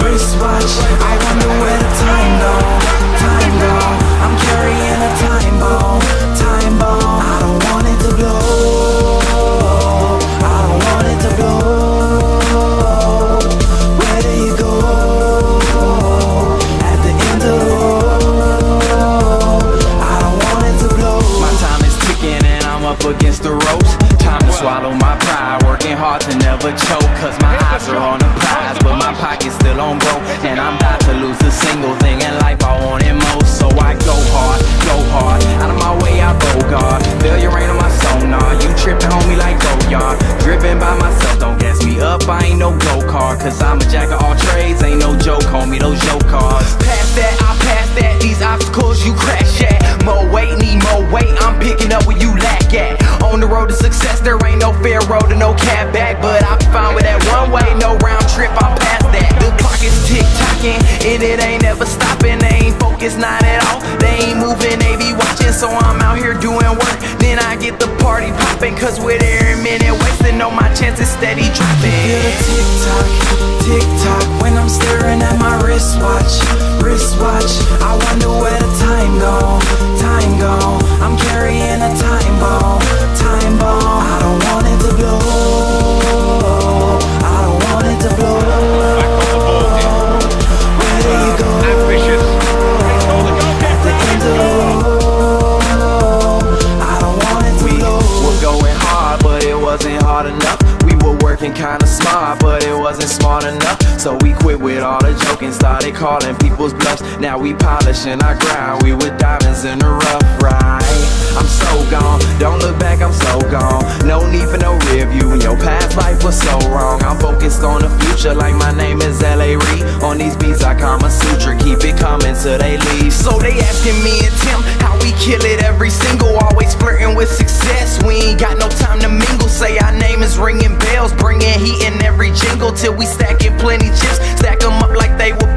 wristwatch. I wonder where the time gone, time gone. I'm carrying a time bomb, time bomb. I don't want it to blow, I don't want it to blow. Where do you go at the end of the road? I don't want it to blow. My time is ticking and I'm up against the ropes. Time to swallow my pride, working hard to never choke. Cause my eyes are on the prize, but my pocket's still on broke. And I'm about to lose the single thing in life I wanted most. So I go hard, out of my way I bogart. Failure ain't on my sonar, you tripping on me like Goyard. Driven by myself, don't gas me up, I ain't no go-kart. Cause I'm a jack of all trades, ain't no joke, homie, those joke cars. Past that, I pass that, these obstacles you crash at. More weight, need more weight, I'm picking up where you lack at. On the road to success, there ain't no fair road and no cab back. But I'll be fine with that one way, no round trip, I'm past that. The clock is tick-tocking, and it ain't never stopping. They ain't focused, not at all, they ain't moving, they be watching. So I'm out here doing work, then I get the party popping. Cause with every minute wasting, know my chances steady dropping. Feel the tick-tock, tick-tock, when I'm staring at my wristwatch, wristwatch. I wonder where the time gone, time gone. I'm carrying a time bomb, time bomb. I don't want it to blow, I don't want it to blow. Where do you go at the end of the road? I don't want it to blow. We're going hard, but it wasn't hard enough. We were working kinda smart, but it wasn't smart enough. So we quit with all the joking, started calling people's bluffs. Now we polishing our grind, we were diamonds in the rough, right? I'm so gone, don't look back, I'm so gone. No need for no rear view, your past life was so wrong. I'm focused on the future like my name is L.A. Reid. On these beats I Kama Sutra, keep it coming till they leave. So they asking me and Tim how we kill it every single. Always flirting with success, we ain't got no time to mingle. Say our name is ringing bells, bringing heat in every jingle. Till we stacking plenty chips, stack them up like they were